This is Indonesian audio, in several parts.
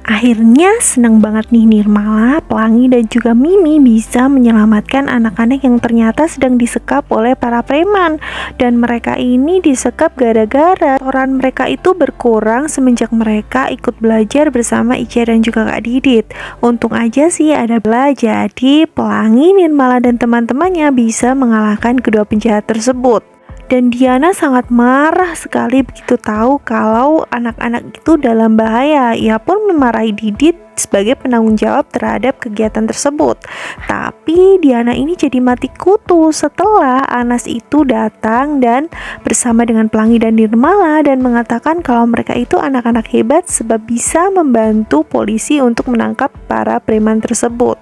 Akhirnya senang banget nih Nirmala, Pelangi dan juga Mimi bisa menyelamatkan anak-anak yang ternyata sedang disekap oleh para preman. Dan mereka ini disekap gara-gara setoran mereka itu berkurang semenjak mereka ikut belajar bersama Ica dan juga Kak Didit. Untung aja sih ada Bella, jadi Pelangi, Nirmala dan teman-temannya bisa mengalahkan kedua penjahat tersebut. Dan Diana sangat marah sekali begitu tahu kalau anak-anak itu dalam bahaya. Ia pun memarahi Didit sebagai penanggung jawab terhadap kegiatan tersebut. Tapi Diana ini jadi mati kutu setelah Anas itu datang dan bersama dengan Pelangi dan Nirmala dan mengatakan kalau mereka itu anak-anak hebat sebab bisa membantu polisi untuk menangkap para preman tersebut.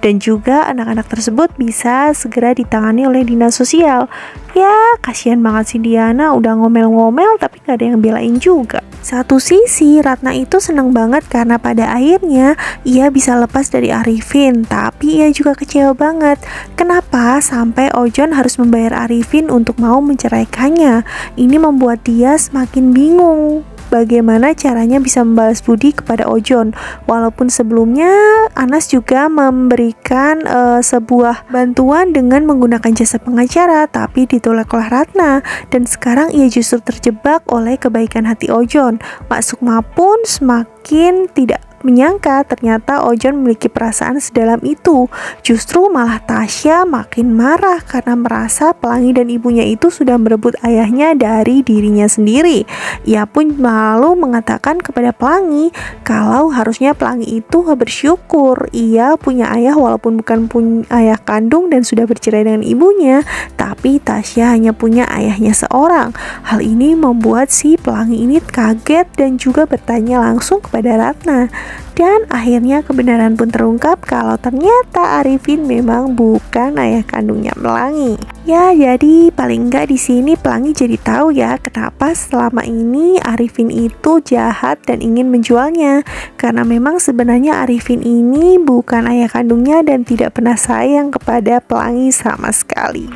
Dan juga anak-anak tersebut bisa segera ditangani oleh dinas sosial. Ya, kasihan banget si Diana udah ngomel-ngomel tapi gak ada yang belain juga. Satu sisi Ratna itu senang banget karena pada akhirnya ia bisa lepas dari Arifin, tapi ia juga kecewa banget. Kenapa sampai Ojon harus membayar Arifin untuk mau menceraikannya? Ini membuat dia semakin bingung bagaimana caranya bisa membalas budi kepada Ojon. Walaupun sebelumnya Anas juga memberikan sebuah bantuan dengan menggunakan jasa pengacara, tapi ditolak oleh Ratna. Dan sekarang ia justru terjebak oleh kebaikan hati Ojon. Mak Sukma pun semakin tidak menyangka ternyata Ojon memiliki perasaan sedalam itu. Justru malah Tasya makin marah karena merasa Pelangi dan ibunya itu sudah merebut ayahnya dari dirinya sendiri. Ia pun lalu mengatakan kepada Pelangi kalau harusnya Pelangi itu bersyukur ia punya ayah walaupun bukan punya ayah kandung dan sudah bercerai dengan ibunya, tapi Tasya hanya punya ayahnya seorang. Hal ini membuat si Pelangi ini kaget dan juga bertanya langsung kepada Ratna. Dan akhirnya kebenaran pun terungkap kalau ternyata Arifin memang bukan ayah kandungnya Pelangi. Ya, jadi paling enggak di sini Pelangi jadi tahu ya kenapa selama ini Arifin itu jahat dan ingin menjualnya. Karena memang sebenarnya Arifin ini bukan ayah kandungnya dan tidak pernah sayang kepada Pelangi sama sekali.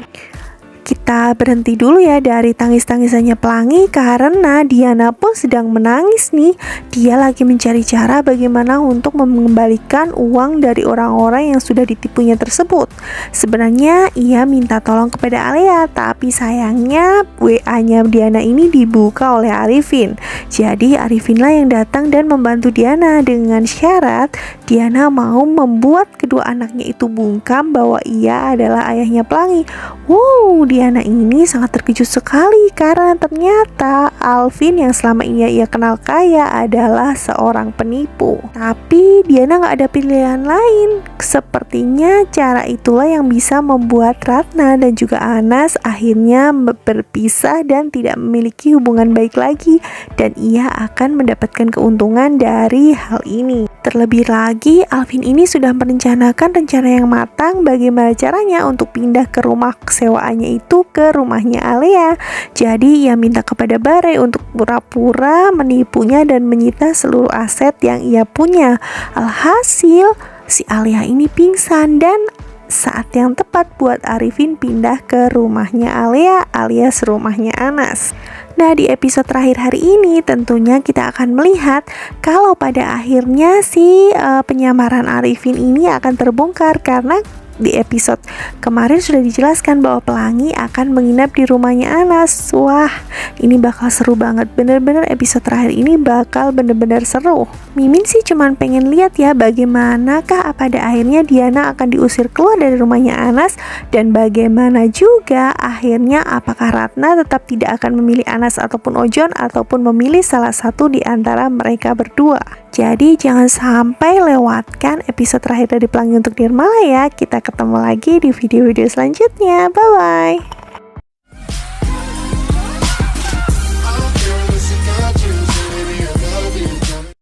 Kita berhenti dulu ya dari tangis-tangisannya Pelangi karena Diana pun sedang menangis nih. Dia lagi mencari cara bagaimana untuk mengembalikan uang dari orang-orang yang sudah ditipunya tersebut. Sebenarnya ia minta tolong kepada Alia, tapi sayangnya WA-nya Diana ini dibuka oleh Arifin. Jadi Arifinlah yang datang dan membantu Diana dengan syarat Diana mau membuat kedua anaknya itu bungkam bahwa ia adalah ayahnya Pelangi. Wow, Diana ini sangat terkejut sekali karena ternyata Alvin yang selama ini ia kenal kaya adalah seorang penipu. Tapi Diana gak ada pilihan lain. Sepertinya cara itulah yang bisa membuat Ratna dan juga Anas akhirnya berpisah dan tidak memiliki hubungan baik lagi, dan ia akan mendapatkan keuntungan dari hal ini. Terlebih lagi, Alvin ini sudah merencanakan rencana yang matang bagaimana caranya untuk pindah ke rumah sewaannya itu ke rumahnya Alia. Jadi ia minta kepada Bare untuk pura-pura menipunya dan menyita seluruh aset yang ia punya. Alhasil si Alia ini pingsan dan saat yang tepat buat Arifin pindah ke rumahnya Alia alias rumahnya Anas. Nah, di episode terakhir hari ini tentunya kita akan melihat kalau pada akhirnya si penyamaran Arifin ini akan terbongkar karena di episode kemarin sudah dijelaskan bahwa Pelangi akan menginap di rumahnya Anas. Wah, ini bakal seru banget. Bener-bener episode terakhir ini bakal bener-bener seru. Mimin sih cuman pengen lihat ya bagaimanakah pada akhirnya Diana akan diusir keluar dari rumahnya Anas, dan bagaimana juga akhirnya apakah Ratna tetap tidak akan memilih Anas ataupun Ojon ataupun memilih salah satu di antara mereka berdua. Jadi jangan sampai lewatkan episode terakhir dari Pelangi untuk Nirmala ya. Kita ketemu lagi di video-video selanjutnya. Bye-bye.